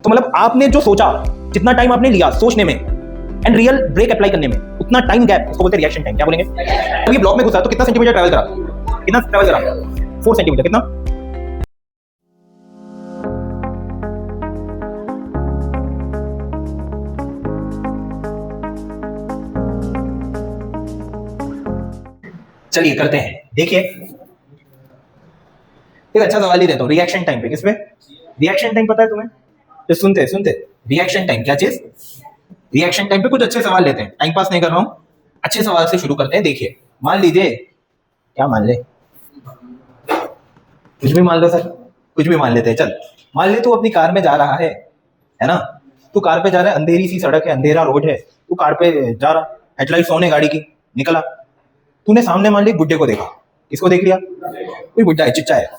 तो मतलब आपने जो सोचा, जितना टाइम आपने लिया सोचने में एंड रियल ब्रेक अप्लाई करने में, उतना टाइम गैप उसको बोलते हैं रिएक्शन टाइम। क्या बोलेंगे? अभी ब्लॉक में घुसा तो कितना सेंटीमीटर ट्रैवल करा? कितना ट्रैवल करा? 4 सेंटीमीटर। कितना? चलिए करते हैं, देखिए एक अच्छा सवाल ही देता हूँ। रिएक्शन टाइम पे, किस पे? रिएक्शन टाइम पता है तुम्हें? तो सुनते रिएक्शन टाइम क्या चीज? रिएक्शन टाइम पे कुछ अच्छे सवाल लेते हैं, टाइम पास नहीं कर रहा हूं, अच्छे सवाल से शुरू करते हैं। देखिए मान लीजिए, क्या मान ले, कुछ भी मान लो सर, कुछ भी मान लेते हैं। चल मान ले तू अपनी कार में जा रहा है ना? तू कार पे जा रहा है, अंधेरी सी सड़क है, अंधेरा रोड है, तू कार पे जा रहा, हेडलाइट ऑन है गाड़ी की, निकला, तूने सामने मान ली बुड्ढे को देखा। किसको देख लिया? कोई बुड्ढा है, चिच्चा है,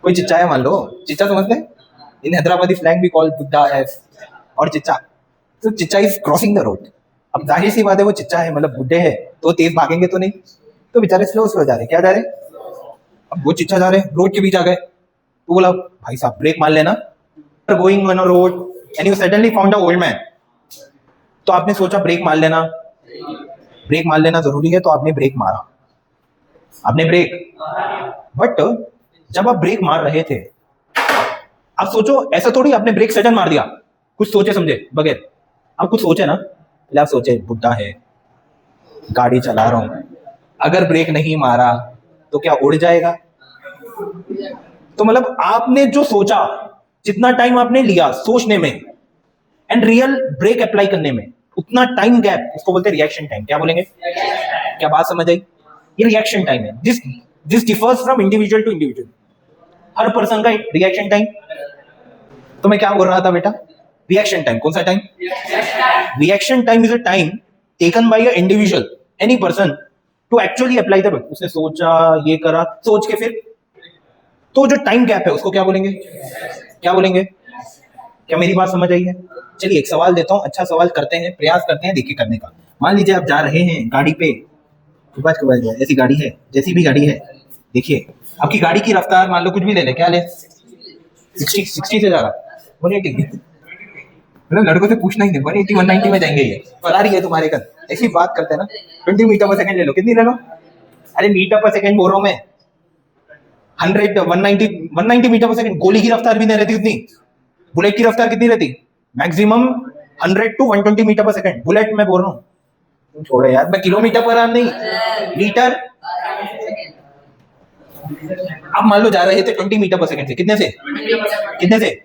कोई चिच्चा है मान लो, चिच्चा समझते हैं? इन हैदराबादी स्लैंग भी कॉल बुड्ढा है और चिच्चा। तो चिच्चा इज क्रॉसिंग द रोड। अब जाहिर सी बात है वो चिच्चा है, मतलब बुड्ढे है, तो तेज भागेंगे तो नहीं, तो बेचारे स्लो जा रहे। क्या जा रहे? अब वो चिच्चा जा रहे, रोड के बीच आ गए, तो बोला भाई साहब ब्रेक मार लेना। Going on a road and you suddenly found a old man. तो आपने सोचा ब्रेक मार लेना, ब्रेक मार लेना जरूरी है, तो आपने ब्रेक मारा, आपने ब्रेक। बट जब आप ब्रेक मार रहे थे, आप सोचो ऐसा थोड़ी आपने ब्रेक सडन मार दिया, कुछ सोचे समझे बगैर। आप कुछ सोचे ना, पहले आप सोचे बुड्ढा है, गाड़ी चला रहा हूं, अगर ब्रेक नहीं मारा तो क्या उड़ जाएगा? तो मतलब आपने जो सोचा, जितना टाइम आपने लिया सोचने में एंड रियल ब्रेक अप्लाई करने में, उतना टाइम गैप उसको बोलते हैं रिएक्शन टाइम। क्या बोलेंगे? क्या बात समझ आई? ये रिएक्शन टाइम है। This differs from individual to individual, हर पर्सन का रिएक्शन टाइम। तो मैं क्या बोल रहा था बेटा? Reaction time. कौन सा time? Reaction time is a time taken by a individual, any person, to actually apply the work. उसने सोचा, ये करा, सोच के फिर, तो जो टाइम गैप है उसको क्या बोलेंगे? क्या बोलेंगे? क्या मेरी बात समझ आई है? चलिए एक सवाल देता हूं, अच्छा सवाल करते हैं, प्रयास करते हैं देखिए करने का। मान लीजिए आप जा रहे हैं गाड़ी पे, ऐसी गाड़ी है, जैसी भी गाड़ी है, देखिए आपकी गाड़ी की रफ्तार मान लो कुछ भी ले ले, क्या ले, 60 से जा रहा, 180, मतलब लड़कों से पूछना ही नहीं, 180 190 में जाएंगे, ये फरारी है तुम्हारे घर, ऐसी बात करते हैं ना। 20 मीटर पर सेकंड ले लो, कितनी ले लो? अरे मीटर पर सेकंड बोल रहा हूं मैं, 190 मीटर पर सेकंड। गोली की रफ्तार भी नहीं रहती उतनी, बुलेट की रफ्तार कितनी रहती? मैक्सिमम 100 to 120 मीटर पर सेकंड, बुलेट में बोल रहा हूँ। छोड़ो यार, मैं किलोमीटर पर आ नहीं, मीटर। आप मान लो जा रहे थे 20 मीटर पर सेकंड से, कितने से? कितने से?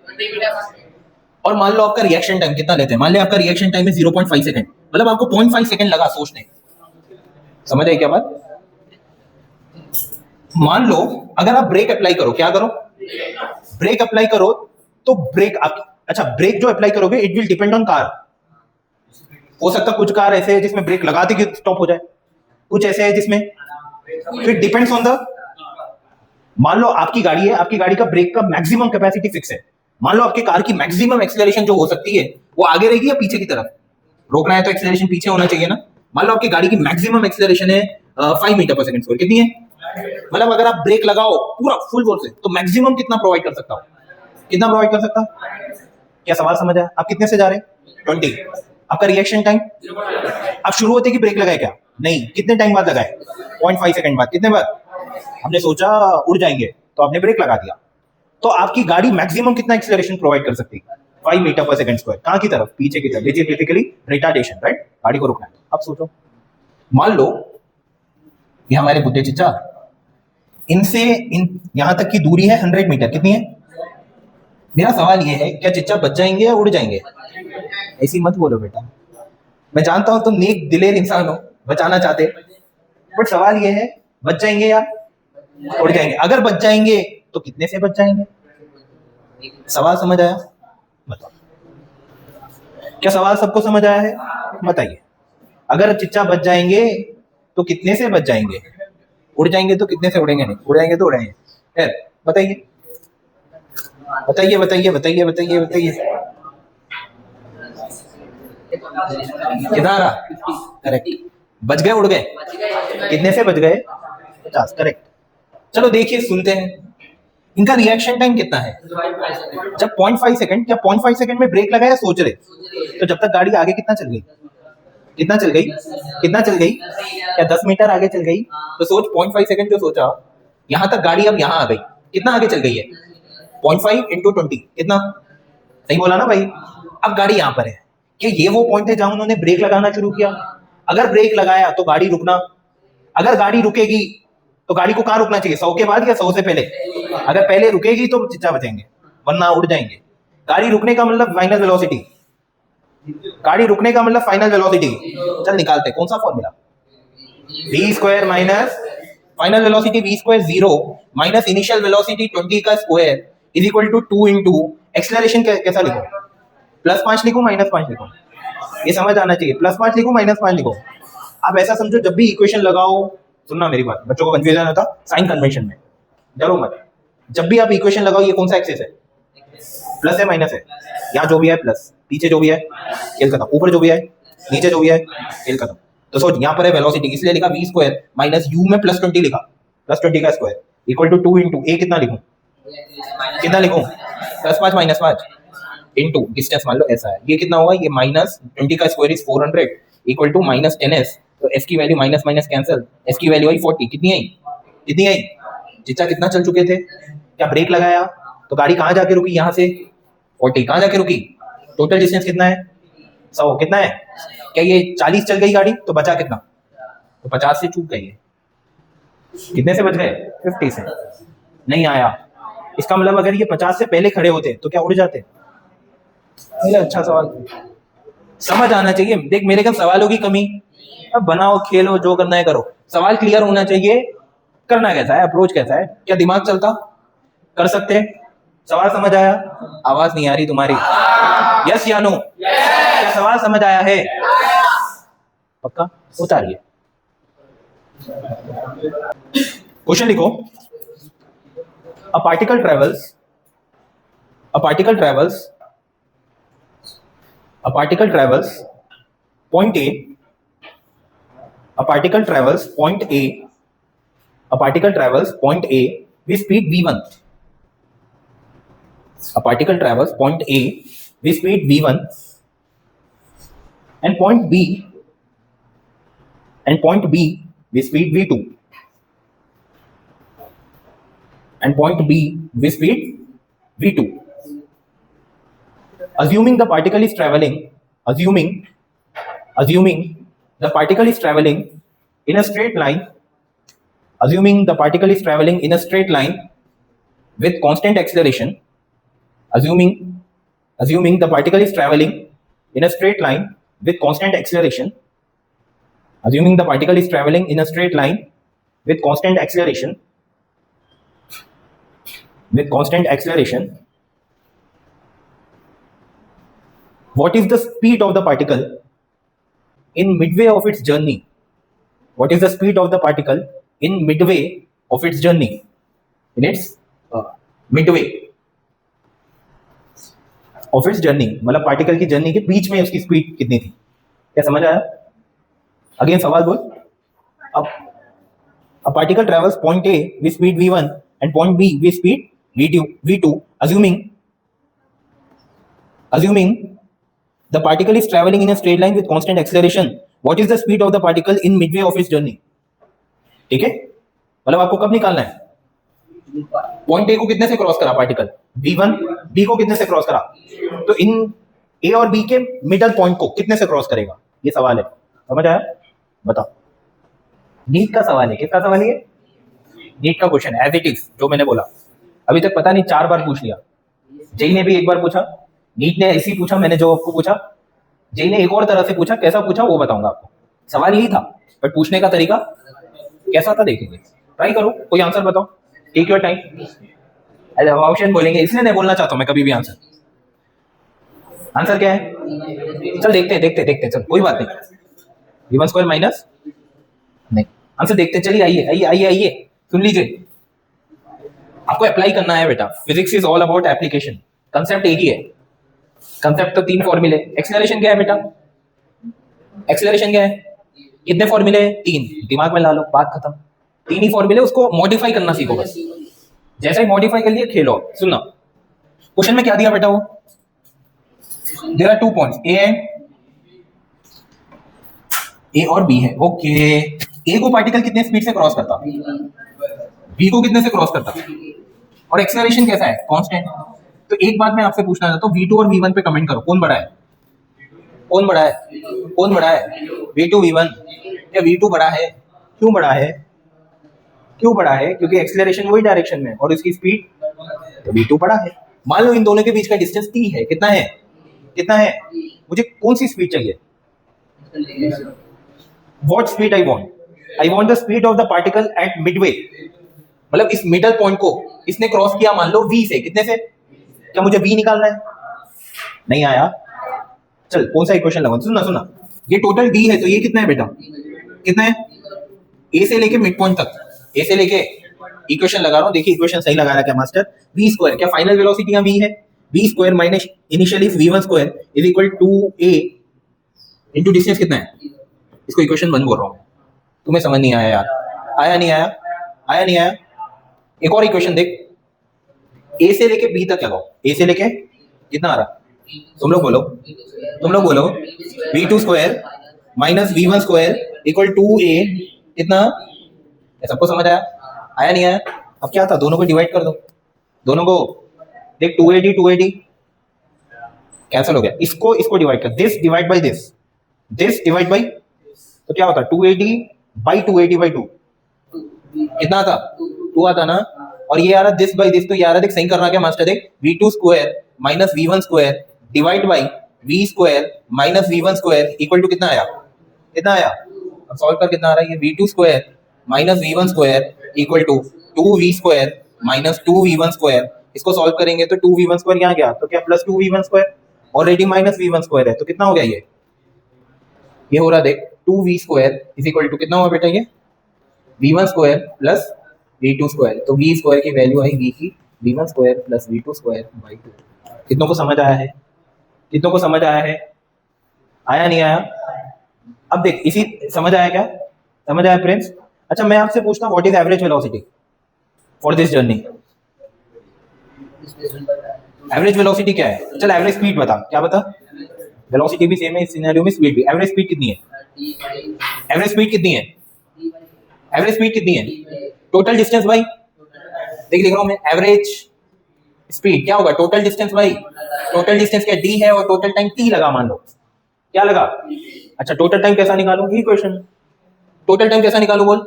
और मान लो आपका रिएक्शन टाइम कितना लेते हैं? मान लो आपका रिएक्शन टाइम है 0.5 सेकंड, मतलब आपको 0.5 सेकंड लगा सोचने। समझ आए क्या बात? मान लो अगर आप ब्रेक अप्लाई करो, क्या करो? ब्रेक अप्लाई करो, तो ब्रेक अच्छा ब्रेक जो अप्लाई करोगे it will depend on car. हो सकता कुछ कार ऐसे है जिसमें ब्रेक लगाते ही स्टॉप हो जाए, कुछ ऐसे है जिसमें, फिर डिपेंड्स ऑन द, मान लो आपकी गाड़ी है, आपकी गाड़ी का ब्रेक का मैक्सिमम कैपेसिटी फिक्स है। मान लो आपकी कार की मैक्सिमम एक्सेलरेशन जो हो सकती है वो आगे रहेगी या पीछे की तरफ? रोकना है तो एक्सेलरेशन पीछे होना चाहिए ना। मान लो आपकी गाड़ी की मैक्सिमम एक्सेलरेशन है 5 मीटर पर सेकंड, कितनी है? मतलब अगर आप ब्रेक लगाओ पूरा फुल फोर्स से तो मैक्सिमम कितना प्रोवाइड कर सकता हो? कितना प्रोवाइड कर सकता? क्या सवाल समझ आया? आप कितने से जा रहे हैं? 20। आपका रिएक्शन टाइम, आप शुरू होते कि ब्रेक लगाए क्या? नहीं, कितने टाइम बाद लगाए? 0.5 सेकंड बाद। कितने बाद? हमने सोचा उड़ जाएंगे तो आपने ब्रेक लगा दिया, तो आपकी गाड़ी मैक्सिमम कितना एक्सेलरेशन प्रोवाइड कर सकती है? 5 मीटर पर सेकंड स्क्वायर। कहां की तरफ? पीछे की तरफ, which is basically retardation, right? गाड़ी को रोकना है। अब सोचो, मान लो ये हमारे बुड्ढे चिच्चा, इनसे यहां तक की दूरी है 100 मीटर, कितनी है? मेरा सवाल ये है, क्या चिच्चा बच जाएंगे या उड़ जाएंगे? ऐसी मत बोलो बेटा, मैं जानता हूं तुम नेक दिलेर इंसान हो, बचाना चाहते, बट सवाल ये है बच जाएंगे या उड़ जाएंगे? अगर बच जाएंगे तो कितने से बच जाएंगे? सवाल समझ आया? बताओ, क्या सवाल सबको समझ आया है? बताइए, अगर चिच्चा बच जाएंगे तो कितने से बच जाएंगे? उड़ जाएंगे तो कितने से उड़ेंगे? नहीं, उड़ जाएंगे तो उड़ेंगे। फिर बताइए बताइए बताइए बताइए बताइए बताइए, कितना रहा? करेक्ट, बच गए उड़ गए? कितने से बच गए? 50, करेक्ट। चलो देखिए सुनते हैं, इनका रिएक्शन टाइम कितना है? जब 0.5 सेकंड, क्या 0.5 सेकंड में ब्रेक लगाया सोच रहे, तो जब तक गाड़ी आगे कितना चल गई, कितना चल गई, कितना चल गई, क्या 10 मीटर आगे चल गई? तो सोच 0.5 सेकंड जो सोचा, यहां तक गाड़ी अब यहां आ गई, कितना आगे चल गई है? 0.5 इंटू 20 कितना? सही बोला ना भाई? अब गाड़ी यहां पर है, क्या ये वो पॉइंट है जहां उन्होंने ब्रेक लगाना शुरू किया? अगर ब्रेक लगाया तो गाड़ी रुकना, अगर गाड़ी रुकेगी तो गाड़ी को कहां रुकना चाहिए, 100 के बाद या 100 से पहले? अगर पहले रुकेगी तो चिच्चा बचेंगे, वरना उड़ जाएंगे। गाड़ी रुकने का मतलब फाइनल वेलोसिटी, गाड़ी रुकने का मतलब फाइनल वेलोसिटी। चल निकालते, कौन सा formula? v square minus final velocity v square 0 minus initial velocity 20 का square is equal to 2 into acceleration. कैसा लिखो? +5 लिखो -5 लिखो? ये समझ आना चाहिए, +5 लिखो -5 लिखो। आप ऐसा समझो, जब भी इक्वेशन लगाओ, सुनना मेरी बात, बच्चों को कंफ्यूजन होता साइन कन्वेंशन में, डरो मत। जब भी आप इक्वेशन लगाओ, ये कौन सा एक्सिस है? प्लस है माइनस है? यहाँ जो भी है प्लस, पीछे जो भी है खेल खत्म, ऊपर जो भी है, नीचे जो भी है खेल खत्म। तो सोच, यहाँ पर है वेलोसिटी, इसलिए लिखा v स्क्वायर माइनस u में +20 लिखा, +20 का square equal to 2 into a, कितना लिखूं, कितना लिखूं? +5 -5 इंटू डिस्टेंस मान लो ऐसा है, ये कितना होगा, ये -20 का square is 400 equal to -10s। तो s की value minus minus cancel, s की वैल्यू आई 40। कितनी आई, कितनी आई? जितना कितना चल चुके थे, क्या ब्रेक लगाया तो गाड़ी कहाँ जाके रुकी, यहाँ से 40 कहाँ जाके रुकी? टोटल डिस्टेंस कितना है? 100 कितना है? क्या ये 40 चल गई गाड़ी तो बचा कितना? तो 50 से चूक गई है। कितने से बच गए? 50 से। नहीं आया, इसका मतलब अगर ये 50 से पहले खड़े होते तो क्या उड़ जाते? अच्छा सवाल, समझ आना चाहिए। देख मेरे कम सवालों की कमी, अब बनाओ खेलो जो करना है करो, सवाल क्लियर होना चाहिए। करना कैसा है, अप्रोच कैसा है, क्या दिमाग चलता, कर सकते हैं? सवाल समझ आया? आवाज नहीं आ रही तुम्हारी, यस या नो? क्या सवाल समझ आया है? पक्का? उतारिए क्वेश्चन लिखो। A particle travels point A, a particle travels point A with speed v1. A particle travels point A with speed v1 and point B with speed v2 and point B with speed v2. Assuming the particle is traveling in a straight line, with constant acceleration, assuming the particle is traveling in a straight line with constant acceleration, what is the speed of the particle in midway of its journey? What is the speed of the particle in midway of its journey? In its midway of its journey, मतलब particle की journey के बीच में उसकी speed कितनी थी? क्या समझ आया? अगेन सवाल बोल। अब a particle travels point A with speed v1 and point B with speed v2, assuming the particle is traveling in a straight line with constant acceleration. What is the speed of the particle in midway of its journey? ठीक है, मतलब आपको कब निकालना है? Point A को कितने से क्रॉस करा पार्टिकल? v1, b को कितने से क्रॉस करा? तो इन ए और बी के मिडल पॉइंट को कितने से क्रॉस करेगा? ये सवाल है, समझ आया? बताओ। नीट का सवाल है, किसका सवाल है? नीट का क्वेश्चन एज इट इज, जो मैंने बोला अभी तक पता नहीं 4 बार पूछ लिया। जेई ने भी एक बार पूछा, नीट ने ऐसे ही पूछा, मैंने जो आपको पूछा, जेई ने एक और तरह से पूछा। कैसा पूछा वो बताऊंगा आपको। सवाल यही था, बट पूछने का तरीका कैसा था देखेंगे। ट्राई करो, कोई आंसर बताओ, टेक योर टाइम। ऑप्शन बोलेंगे इसलिए नहीं बोलना चाहता हूं मैं कभी भी आंसर क्या है? चल देखते चल, कोई बात नहीं। v1 स्क्वायर माइनस नहीं, आंसर देखते चलिए। आइए सुन लीजिए, आपको अप्लाई करना है बेटा। Physics is all about application. Concept एक ही है, कंसेप्ट तो 3 फॉर्मूले। एक्सेलरेशन क्या है बेटा? एक्सेलरेशन क्या है? कितने फॉर्मूले? 3, दिमाग में ला लो, बात खत्म। 3 ही फॉर्मूले, उसको मॉडिफाई करना सीखो बस। जैसा ही मॉडिफाई कर लिया खेलो। सुनना क्वेश्चन में क्या दिया बेटा, वो देयर आर 2 पॉइंट्स ए और बी है। ओके, ए को पार्टिकल कितने स्पीड से क्रॉस करता, बी को कितने से क्रॉस करता, और एक्सेलरेशन कैसा है, कांस्टेंट। तो एक बात मैं आपसे पूछना चाहता हूँ, V2 और V1 पे कमेंट करो, कौन बड़ा है, कौन बड़ा है, कौन बड़ा है, V2 V1 या V2 बड़ा है। क्यों बड़ा है, क्यों बड़ा है, क्योंकि एक्सेलरेशन वही डायरेक्शन में और इसकी स्पीड तो V2 बड़ा है। मान लो इन दोनों के बीच का डिस्टेंस t है, कितना है, कितना है, मुझे कौन सी स्पीड चाहिए, what speed I want the speed of the particle at Midway, मतलब इस मिडल पॉइंट को इसने क्रॉस किया मान लो v से, कितने से, क्या मुझे v निकालना है, नहीं आया। चल कौन सा इक्वेशन लगा, सुनना सुनना, ये टोटल d है तो ये कितना है बेटा, कितना है, a से लेके मिड पॉइंट तक, a से लेके, इक्वेशन लगा रहा हूं, देखिए इक्वेशन सही लगा रहा है क्या मास्टर, v स्क्वायर, क्या फाइनल वेलोसिटी यहाँ v है, v square minus initially v1 square is equal to a into distance कितना है, इसको इक्वेशन 1 बोल रहा हूं। तुम्हें समझ नहीं आया यार, आया नहीं आया, आया नहीं आया। एक और इक्वेशन देख, a से लेके b तक लगाओ, a से लेके कितना आ रहा, तुम लोग बोलो, तुम लोग बोलो, v2 square minus v1 square equal to a कितना, सबको समझ आया, आया नहीं आया। अब क्या था, दोनों को डिवाइड कर दो, दोनों को, देख 280 कैंसिल हो गया, इसको इसको डिवाइड कर, this divide by this, this divide by, तो क्या होता, 280 बाई 2 कितना आता, 2 आता ना, और ये आ रहा दिस बाई दिस, तो ये आ रहा, देख सही करना क्या मास्टर, देख v2 square minus v1 square divide by v square minus v1 square equal to कितना आया, कितना आया, अब सॉल्व कर कितना आ रहा है, ये v2 square minus v1 square equal to 2v square minus 2v1 square, इसको सॉल्व करेंगे तो 2v1 स्क्वायर यहाँ गया, तो क्या plus 2v1 square, already minus v1 square है, तो कितना हो गया ये हो रहा, देख 2v square is equal to कितना हुआ बेटा, ये v1 square plus v2 square, तो v स्क्वायर की वैल्यू आई v की v1 square plus v2 square by 2। कितनों को समझ आया है, कितनों को समझ आया है, आया नहीं आया। अब देख इसी, समझ आया क्या, समझ आया फ्रेंड्स। अच्छा मैं आपसे पूछता हूँ, what is average velocity for this journey, average velocity क्या है, चल एवरेज स्पीड बता, क्या बता, वेलोसिटी भी सेम है इस सिनेरियो में, स्पीड भी, एवरेज स्पीड कितनी है, एवरेज स्पीड कितनी है, एवरेज स्पीड कितनी है, टोटल डिस्टेंस बाई, देख लिख रहा हूं मैं, एवरेज स्पीड क्या होगा, total distance by, total distance क्या d है और टोटल टाइम t लगा, मान लो क्या लगा। अच्छा टोटल टाइम कैसा निकालूं, ये क्वेश्चन, टोटल टाइम कैसा निकालूं बोल,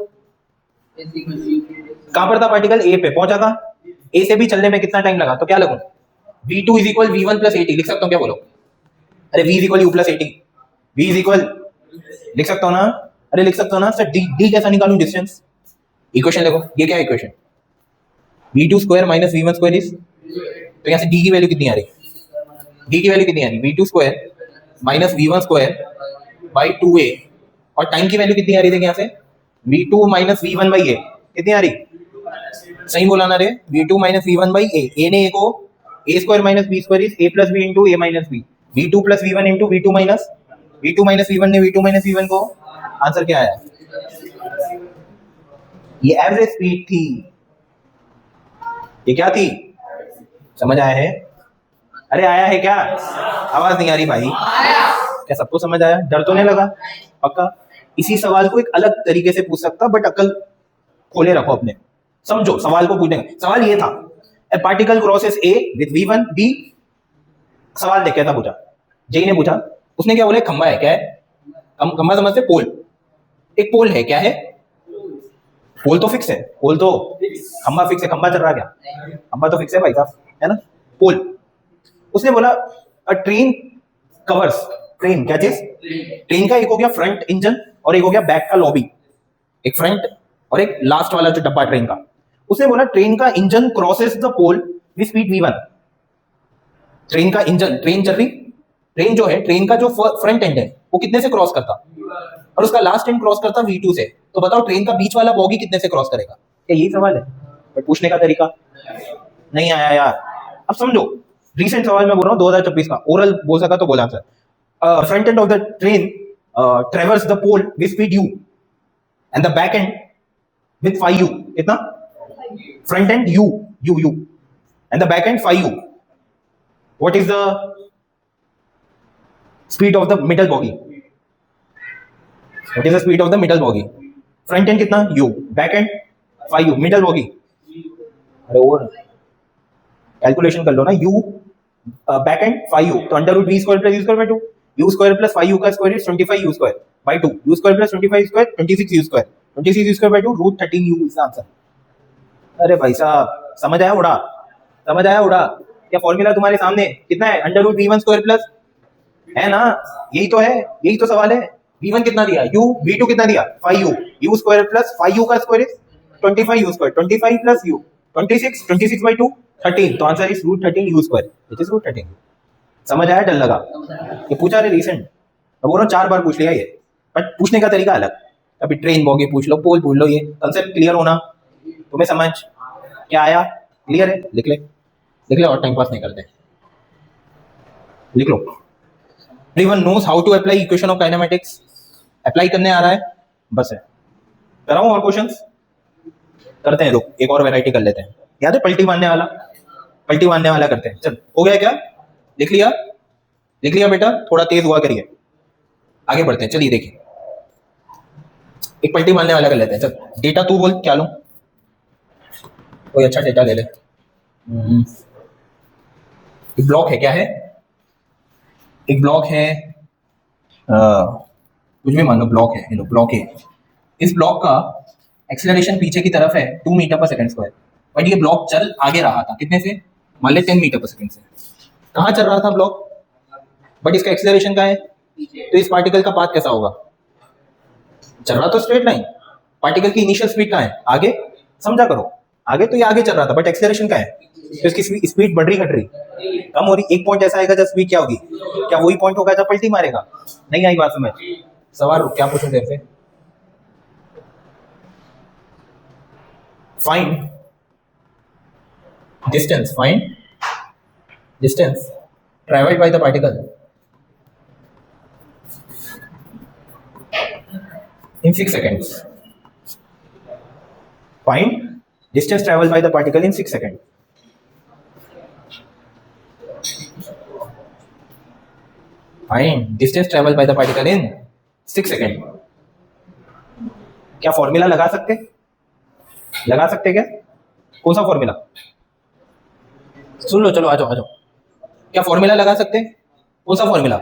कहां पर था पार्टिकल, a पे पहुंचा था, a से भी चलने में कितना टाइम लगा, तो क्या लगूं, v2 is equal v1 plus 80, लिख सकता हूं क्या बोलो, अरे v is equal u plus 80, v is equal, लिख सकता हूं ना, अरे लिख सकता हूं ना सर, d कैसा निकालूं डिस्टेंस, इक्वेशन देखो, ये क्या है equation, v2 square minus v1 square is, तो यहाँ से d की वैल्यू कितनी आ रही, d की वैल्यू कितनी आ रही, v2 square minus v1 square by 2a, और टाइम की वैल्यू कितनी आ रही थी यहाँ से, v2 minus v1 by a, कितनी आ रही, सही बोला ना रे, v2 minus v1 by a ने a को a square minus b square is a plus b into a minus b, v2 plus v1 into v2 minus v1 ने v2 minus v1 को, आंसर क्या आया, ये एवरेज स्पीड थी, ये क्या थी, समझ आया है, अरे आया है क्या, आवाज नहीं आ रही भाई, क्या सबको समझ आया, डर तो नहीं लगा, पक्का। इसी सवाल को एक अलग तरीके से पूछ सकता, बट अकल खोले रखो अपने, समझो सवाल को पूछने का सवाल ये था, ए particle crosses A with v1 b, सवाल देख कैसा पूछा, जेई ने पूछा, उसने क्या बोला, खंबा है, क्या है, खंबा समझते, पोल, एक पोल है, क्या है, पोल तो फिक्स है, पोल तो, खंबा फिक्स है, खंबा चल रहा क्या, खंबा तो फिक्स है भाई साहब, है ना, पोल। उसने बोला अ ट्रेन कवर्स, ट्रेन क्या चीज, ट्रेन का एक हो गया फ्रंट इंजन और एक हो गया बैक का लॉबी, एक फ्रंट और एक लास्ट वाला जो डब्बा ट्रेन का। उसने बोला ट्रेन का engine crosses the pole with speed v1, train का इंजन, ट्रेन चल रही, ट्रेन जो है, ट्रेन का जो फ्रंट एंड है वो कितने से क्रॉस करता, और उसका लास्ट एंड क्रॉस करता v2 से, तो बताओ ट्रेन का बीच वाला बॉगी कितने से क्रॉस करेगा, क्या यही सवाल है, बट पूछने का तरीका नहीं आया यार। अब समझो, रिसेंट सवाल में बोल रहा हूँ 2026 का, ओरल बोल सका तो बोला answer, front end of the train traverse the pole with speed u and the back end with 5u, कितना, front end u u and the back end phi u. What is the speed of the middle bogie? What is the speed of the middle bogie? Front end कितना u, back end phi u, middle bogie अरे और calculation कर लो ना, u back end phi u, तो under root v square plus u square by 2, u square plus phi u का square is 25 u square by 2, u square plus 25 square 26 u square, 26 u square by 2 root 13 u is answer. अरे भाई साहब समझ आया उड़ा, समझ आया उड़ा? क्या फॉर्मूला तुम्हारे सामने कितना है, under root v1 square plus, है ना? यही तो है, यही तो सवाल है। v1 कितना दिया, u, v2 कितना दिया phi u, u square plus phi u का square is 25 u square, 25 plus u 26, 26 by 2 13, तो answer is root 13 u square, it is root 13। समझ आया? डर लगा? ये पूछा रे रिसेंट, अब बोल रहा हूँ 4 बार पूछ लिया ये, बट पूछने का तरीका अलग। अभी ट्रेन बॉगी पूछ लो, पोल पूछ लो, ये कंसेप्ट क्लियर होना तुम्हें समझ क्या आया? क्लियर है? लिख ले और टाइम पास नहीं करते, लिख लो। Everyone knows how to apply equation of kinematics, apply करने आ रहा है बस है। कराऊं और क्वेश्चंस? करते हैं, रुक एक और वैरायटी कर लेते हैं। याद है पलटी मारने वाला, पलटी मारने वाला करते हैं। चल हो गया क्या? लिख लिया? लिख लिया बेटा? थोड़ा तेज हुआ करिए, आगे बढ़ते हैं। चलिए देखिए एक पलटी मारने वाला कर लेते हैं। चल डेटा तू बोल क्या लूं, कोई अच्छा डेटा ले ले। एक ब्लॉक है, क्या है? एक ब्लॉक है, कुछ भी मान लो ब्लॉक है, लो ब्लॉक है। इस ब्लॉक का एक्सेलरेशन पीछे की तरफ है 2 मीटर पर सेकंड स्क्वायर, बट ये ब्लॉक चल आगे रहा था कितने से, मान ले 10 मीटर पर सेकंड से। कहाँ चल रहा था ब्लॉक, बट इसका एक्सेलरेशन क्या है, तो इस पार्टिकल का पाथ कैसा होगा? चल रहा तो स्ट्रेट लाइन, पार्टिकल की इनिशियल स्पीड कहाँ है, आगे, समझा करो आगे, तो ये आगे चल रहा था, बट एक्सेलरेशन क्या है, तो इसकी स्पीड बढ़ रही घट रही, कम हो रही। एक पॉइंट ऐसा आएगा जब स्पीड क्या होगी, क्या वही पॉइंट होगा जब पलटी मारेगा? नहीं आई बात समझ? सवाल क्या पूछूं देर से? Find distance, find distance travelled by the particle in 6 seconds. Find distance traveled by the particle in 6 seconds. Find distance traveled by the particle in 6 seconds. क्या फॉर्मूला लगा सकते? लगा सकते क्या? कौन सा फॉर्मूला? सुन लो, चलो आ जाओ आ जाओ। क्या फॉर्मूला लगा सकते? कौन सा formula?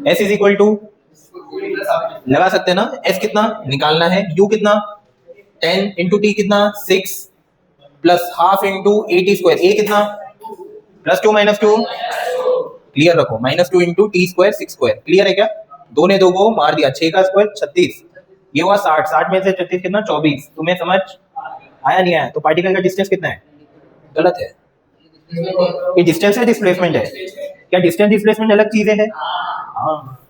S is equal to, लगा सकते ना, S कितना निकालना है, U कितना 10 इंटू टी कितना 6 plus half into 80 square, A कितना प्लस 2 माइनस 2, क्लियर रखो, minus 2 into T square 6 square, clear है क्या? दो ने दो को मार दिया, 6 का स्क्वायर 36, ये हुआ 60, 60 में से 36 कितना 24। तुम्हें समझ आया नहीं आया? तो पार्टिकल का डिस्टेंस कितना है? गलत है, ये डिस्टेंस है डिस्प्लेसमेंट है? क्या डिस्टेंस डिस्प्लेसमेंट अलग चीजें हैं? हाँ,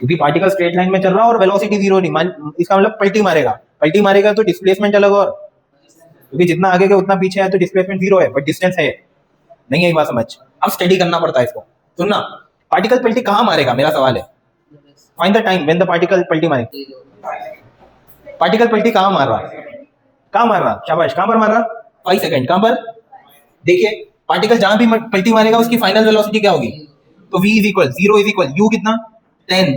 क्योंकि पार्टिकल स्ट्रेट लाइन में चल रहा है और वेलोसिटी जीरो नहीं, इसका मतलब पलटी मारेगा, पलटी मारेगा तो डिस्प्लेसमेंट अलग, और क्योंकि जितना आगे गया उतना पीछे है तो डिस्प्लेसमेंट जीरो है, बट डिस्टेंस है। नहीं है बात समझ? अब स्टडी करना पड़ता है इसको। सुनना, पार्टिकल पलटी कहाँ मारेगा, मेरा सवाल है। Find the time when the particle पलटी मारेगा। पार्टिकल पलटी कहाँ मार रहा है, कहाँ मार रहा? शाबाश, कहाँ पर मार रहा? 5 सेकंड। कहाँ पर? देखिए पार्टिकल जहां भी पलटी मारेगा उसकी फाइनल वेलोसिटी क्या होगी, तो v is equal 0 is equal u कितना 10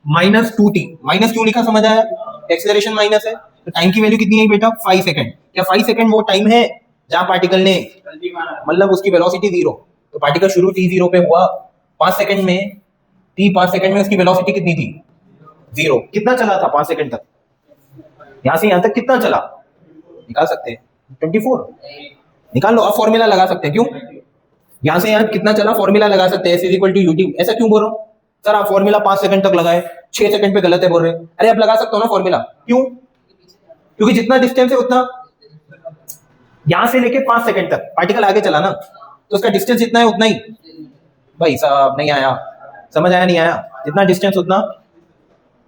माइनस 2t, माइनस क्यों लिखा समझ आया? एक्सेलरेशन माइनस है, तो टाइम की वैल्यू कितनी है बेटा 5 सेकंड। क्या 5 सेकंड वो टाइम है जहां पार्टिकल ने मतलब उसकी वेलोसिटी 0, तो पार्टिकल शुरू t0 पे हुआ 5 सेकंड में, t 5 सेकंड में उसकी वेलोसिटी कितनी थी 0। कितना चला था 5 सेकंड तक, यहां से यहां तक कितना चला निकाल सकते हैं, 24 निकाल लो। अब फॉर्मूला लगा सकते हैं, क्यों? यहां से यहां कितना चला फॉर्मूला लगा सकते हैं, s is equal to ut। ऐसा क्यों बोल रहा हूं सर? आप फॉर्मूला 5 सेकंड तक लगाए, 6 सेकंड पे गलत है बोल रहे हैं। अरे आप लगा सकते हो ना फॉर्मूला, क्यों? क्योंकि जितना डिस्टेंस है उतना, यहां से लेके 5 सेकंड तक पार्टिकल आगे चला ना, तो उसका डिस्टेंस जितना है उतना ही। भाई साहब नहीं आया समझ, आया नहीं आया? जितना डिस्टेंस उतना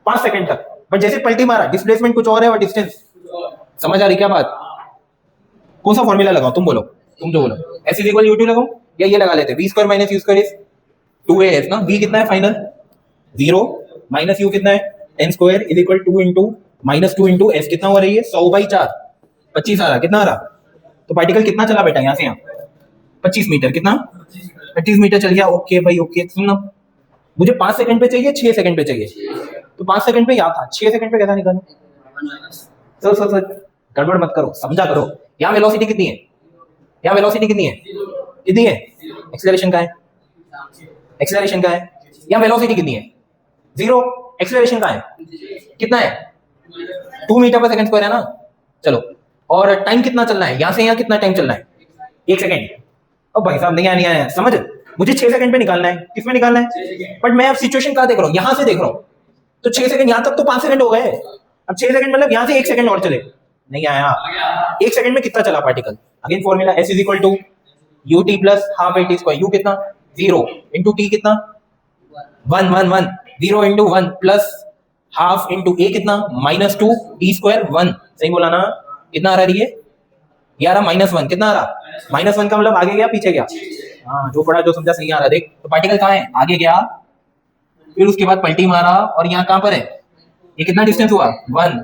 5 सेकंड तक, बट जैसे पलटी मारा डिस्प्लेसमेंट कुछ और है और डिस्टेंस, समझ आ रही क्या बात? कौन सा फॉर्मूला लगाऊं, तुम बोलो, तुम जो बोलो। s इज इक्वल u2 लगाऊं या ये लगा लेते, v square minus u square is 2as ना। v कितना है फाइनल 0 माइनस u कितना है 10 square is equal 2 into minus 2 into s कितना हो रही है 100/4, 25 आ रहा, कितना आ रहा? तो तो पार्टिकल कितना चला बेटा यहाँ से यहाँ? 25 मीटर। कितना? 25 मीटर चल गया। ओके भाई ओके। सुनो, मुझे 5 सेकंड पे चाहिए, 6 सेकंड पे चाहिए। तो 5 सेकंड पे यहाँ था, 6 सेकंड पे कैसा निकालूं? सर गड़बड़ मत करो, समझा करो। यहाँ वेलोसिटी कितनी है? यहाँ वेलोसिटी कितनी है? कितनी है? एक्सेलरेशन का है? एक्सेलरेशन का है? यहाँ वेलोसिटी कितनी है? 0। एक्सेलरेशन का है? कितना है? 2 मीटर पर सेकंड स्क्वायर है ना। चलो, और टाइम कितना चलना है? यहाँ से यहाँ कितना टाइम चलना है? 1 सेकंड। अब भाई साहब नहीं आया समझ, मुझे 6 सेकंड पे निकालना है। किसमें निकालना है? बट मैं अब सिचुएशन कहाँ देख रहा हूँ? यहाँ से देख रहा हूँ। तो 6 सेकंड यहाँ तक तो 5 सेकंड हो गए। अब 6 सेकंड मतलब यहाँ से 1 सेकंड और चले। नहीं आया। 1 सेकंड में कितना चला particle? Again formula S is equal to ut plus half a t square. u कितना? 0 इंटू t कितना? 1 1 1 0 into 1 plus half into a कितना? -2 t स्क्वायर 1। सही बोला ना? कितना आ रहा है ये आ रहा -1। कितना आ रहा? -1 का मतलब आगे गया पीछे गया? हाँ, जो पढ़ा जो समझा सही आ रहा। देख तो पार्टिकल कहाँ है? आगे गया, फिर उसके बाद पलटी मारा, और यहाँ कहाँ पर है? ये कितना डिस्टेंस हुआ? 1।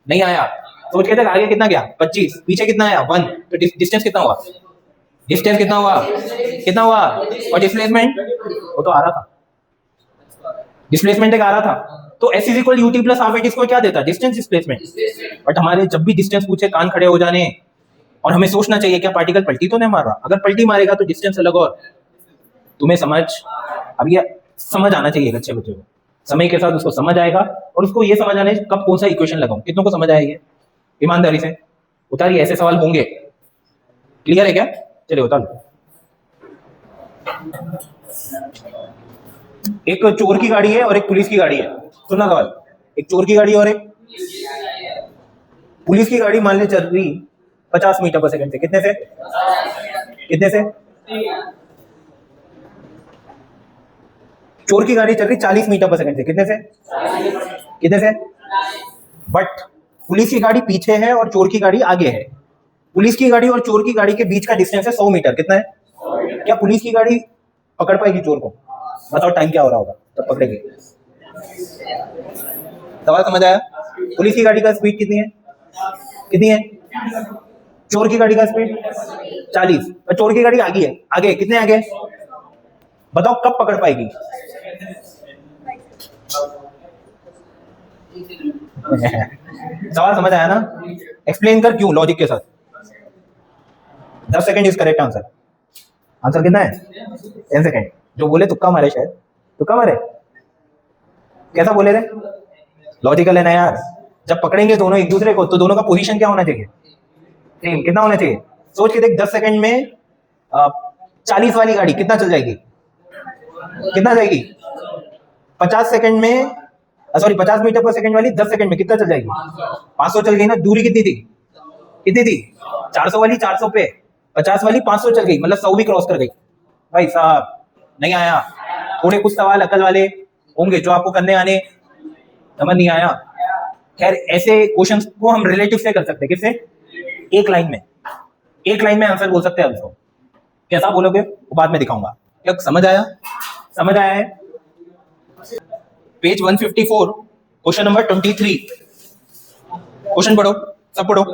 नहीं आया। सोच के देख, आगे कितना गया? 25। पीछे कितना आया? 1। तो डिस्टेंस कितना हुआ? डिस्टेंस कितना हुआ? कितना हुआ? और डिस्प्लेसमेंट वो तो आ रहा था, डिस्प्लेसमेंट एक आ रहा था। तो S is equal ut plus half a t square क्या देता? Distance displacement. बट हमारे जब भी डिस्टेंस पूछे कान खड़े हो जाने, और हमें सोचना चाहिए क्या पार्टिकल पलटी तो नहीं मार रहा। अगर पलटी मारेगा तो डिस्टेंस अलग। और तुम्हें समझ, अब ये समझ आना चाहिए अच्छे बच्चे को। समय के साथ उसको समझ आएगा, और उसको ये समझ आने कब कौन सा इक्वेशन लगाऊं। कितनों को समझ आएगी? ईमानदारी से उतारिए, ऐसे सवाल होंगे। क्लियर है क्या? चलिए उतार लो। एक चोर की गाड़ी है और एक पुलिस की गाड़ी है। सुनना सवाल, एक चोर की गाड़ी और एक पुलिस की गाड़ी मान ले चल रही 50 मीटर पर सेकंड से। कितने से? कितने से? चोर की गाड़ी चल रही 40 मीटर पर सेकंड से। कितने से? कितने से? बट पुलिस की गाड़ी पीछे है और चोर की गाड़ी आगे है। पुलिस की गाड़ी और चोर की गाड़ी के बीच का डिस्टेंस है 100 मीटर। कितना है? क्या पुलिस की गाड़ी पकड़ पाएगी चोर को? बताओ टाइम क्या हो रहा होगा तब पकड़ेगी। सवाल समझ आया? पुलिस की गाड़ी का स्पीड कितनी है? कितनी है? चोर की गाड़ी का स्पीड 40, और चोर की गाड़ी आगे है। आगे कितने आगे? बताओ कब पकड़ पाएगी? सवाल समझ आया ना? एक्सप्लेन कर क्यों लॉजिक के साथ। 10 second is correct answer. Answer कितना है? 10 सेकंड। जो बोले तुक्का मारे, शायद तुक्का मारे। कैसा बोले रे? लॉजिकल है ना यार। जब पकड़ेंगे दोनों एक दूसरे को तो दोनों का पोजीशन क्या होना चाहिए? सेम। कितना होना चाहिए? सोच के देख, 10 सेकंड में 40 वाली गाड़ी कितना चल जाएगी? कितना जाएगी? 50 सेकंड में, सॉरी 50 मीटर पर सेकंड वाली 10 सेकंड में कितना चल जाएगी? 500 चल गई ना। दूरी कितनी थी? कितनी थी? 400 वाली 400 पे, 50 वाली 500 चल गई, मतलब 100 भी क्रॉस कर गई। भाई साहब नहीं आया। थोड़े कुछ सवाल अकल वाले होंगे जो आपको करने आने, समझ नहीं आया। खैर ऐसे क्वेश्चंस को हम रिलेटिव से कर सकते हैं। किससे? एक लाइन में, एक लाइन में आंसर बोल सकते हैं उसको। कैसा बोलोगे वो बाद में दिखाऊंगा। क्या समझ आया? समझ आया है? Page 154 question number 23। क्वेश्चन पढ़ो, सब पढ़ो।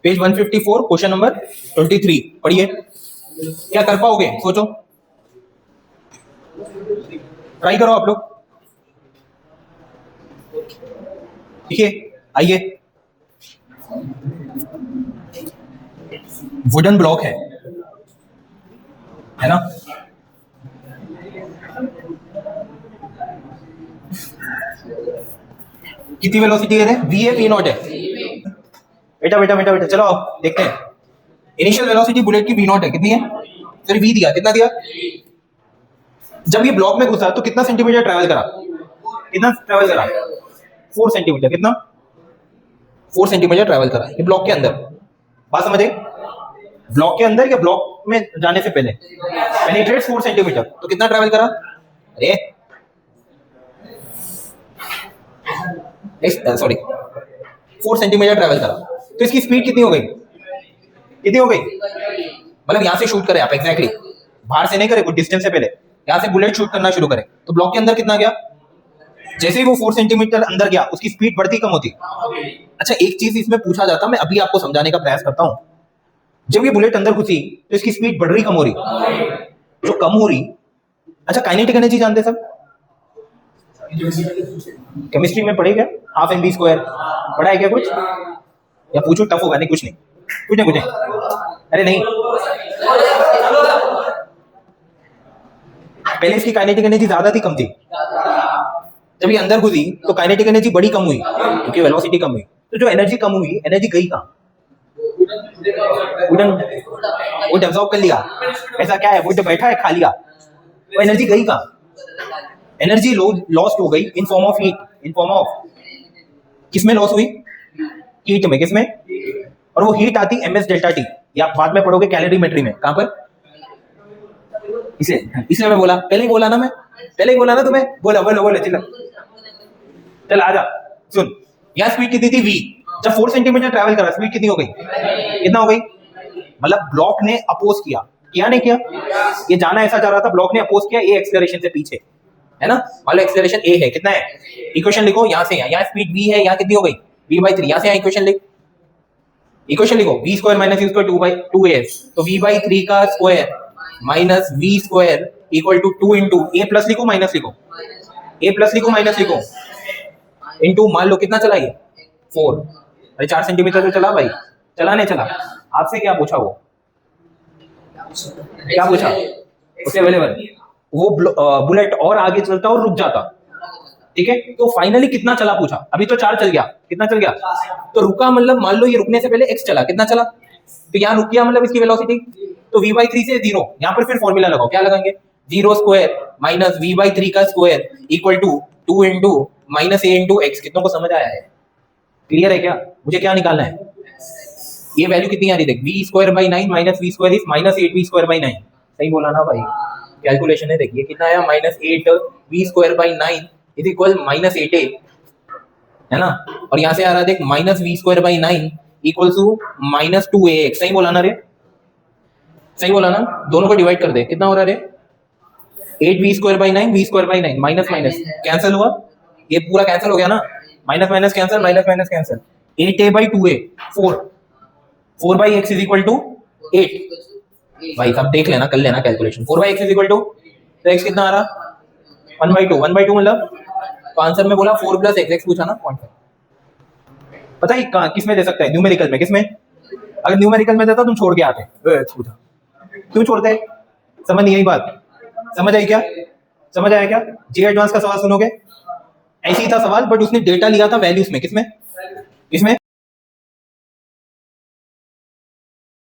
पेज 154 क्वेश्चन नंबर 23 पढ़िए। क्या कर पाओगे सोचो, ट्राई करो आप लोग। देखिए आइए, वुडन ब्लॉक है ना? कितनी वेलोसिटी है? v है, v नॉट है। बेटा बेटा बेटा बेटा चलो आओ देखते हैं। इनिशियल वेलोसिटी बुलेट की v नॉट है। कितनी है? फिर v दिया, कितना दिया? जब ये ब्लॉक में घुसा तो कितना सेंटीमीटर ट्रैवल करा? कितना ट्रैवल करा? 4 सेंटीमीटर। कितना? 4 सेंटीमीटर ट्रैवल करा ये ब्लॉक के अंदर। बात समझे? ब्लॉक के अंदर या ब्लॉक में जाने से पहले? पेनिट्रेट 4 सेंटीमीटर, तो कितना ट्रैवल करा? अरे सॉरी 4 सेंटीमीटर ट्रैवल करा। तो इसकी स्पीड कितनी हो गई? कितनी हो गई? मतलब यहां से शूट करे आप, एग्जैक्टली बाहर से नहीं करे, कुछ डिस्टेंस से पहले यहां से बुलेट शूट करना शुरू करे तो ब्लॉक के अंदर कितना गया? जैसे ही वो 4 सेंटीमीटर अंदर गया उसकी स्पीड बढ़ती कम होती? अच्छा, एक चीज इसमें पूछा जाता, मैं अभी आपको समझाने का प्रयास करता हूं। जब ये बुलेट अंदर घुसी तो इसकी स्पीड बढ़ रही कम हो रही? जो कम हो रही। अच्छा, काइनेटिक एनर्जी जानते सब? केमिस्ट्री में पढ़े क्या? हाफ एम बी स्क्वायर पढ़ा है क्या कुछ? या पूछो, टफ होगा? नहीं, कुछ नहीं, कुछ नहीं, कुछ नहीं। अरे नहीं, पहले इसकी काइनेटिक एनर्जी ज्यादा थी कम थी? जब ये अंदर घुसी तो काइनेटिक एनर्जी बड़ी कम हुई क्योंकि वेलोसिटी कम हुई। तो जो एनर्जी कम हुई, एनर्जी गई कहाँ? वुड एब्जॉर्ब कर लिया। ऐसा क्या है, वुड बैठा है खा लिया, वो एनर्जी गई कहाँ? एनर्जी लॉस्ट हो गई in form of heat. In form of किसमें लॉस हुई? हीट में। किसमें? और वो हीट आती ms डेल्टा टी, ये आप बाद में पढ़ोगे कैलोरीमेट्री में। कहां पर? इसलिए मैं बोला, पहले ही बोला ना, मैं पहले ही बोला ना तुम्हें। बोला बोलो बोलो, चल आजा सुन। यहाँ स्पीड कितनी थी? v। जब 4 सेंटीमीटर ट्रैवल करा, स्पीड कितनी हो गई? कितना हो गई? मतलब ब्लॉक ने अपोज किया नहीं किया? ये जाना ऐसा जा रहा था, ब्लॉक ने अपोज किया ए एक्सेलरेशन से पीछे, है ना? मान लो एक्सेलरेशन ए है, कितना है? इक्वेशन लिखो, यहाँ से यहाँ स्पीड v है, यहाँ कितनी हो गई? v/3। यहाँ से यहाँ इक्वेशन लिख, इक्वेशन लिखो, v square minus u square 2/2as। तो v/3 का स्क्वायर minus v square equal to 2 into a plus लिखो माइनस लिखो, ए प्लस लिखो माइनस लिखो, इंटू मान लो कितना चला ये? 4। अरे 4 सेंटीमीटर तो चला भाई, चला नहीं चला? आपसे क्या पूछा? वो क्या पूछा उससे? अवेलेबल वो बुलेट और आगे चलता और रुक जाता, ठीक है? तो फाइनली कितना चला पूछा? अभी तो 4 चल गया, कितना चल गया? तो रुका मतलब मान लो ये रुकने से पहले x चला, कितना चला? तो यहाँ रुक गया मतलब इसकी वेलोसिटी, तो v/3 से 0। यहाँ पर फिर फॉर्मूला लगाओ, क्या लगाएंगे? 0 स्क्वायर माइनस v/3 का square equal to 2 into minus a into x। कितनों को समझ आया है? क्लियर है क्या? मुझे क्या निकालना है? ये वैल्यू कितनी आ रही? देख, v square by 9 minus v square is minus 8v square by 9। सही बोला ना भाई? कैलकुलेशन है, देखिए कितना आया? Minus 8v square by 9 is equal minus 8a, है ना? और यहाँ से आ रहा है देख, minus v square by 9 equal to minus 2ax। सही बोला ना रे? सही बोला ना? दोनों को डिवाइड कर दे, कितना हो रहा है रे? 8v square by 9, v square by 9 minus minus cancel हुआ, ये पूरा कैंसिल हो गया ना? Minus minus cancel, minus minus cancel. 8a by 2a 4 by x is equal to 8। भाई साहब देख लेना, कर लेना calculation. 4 by x is equal to, तो x कितना आ रहा? 1/2। 1/2 मतलब, तो आंसर में बोला 4 प्लस x पूछा ना, 0.5। पता है कहाँ किस में दे सकता है? न्यूमेरिकल में। किस में? अगर न्यूमेरिकल में देता तुम छोड़ के आते। पूछा क्यों छोड़ते? समझ नहीं आई बात? समझ आई क्या? समझ आया क्या? जी एडवांस का सवाल सुनोगे, ऐसे ही था सवाल, बट उसने डेटा लिया था वैल्यूज में। किसमें? इसमें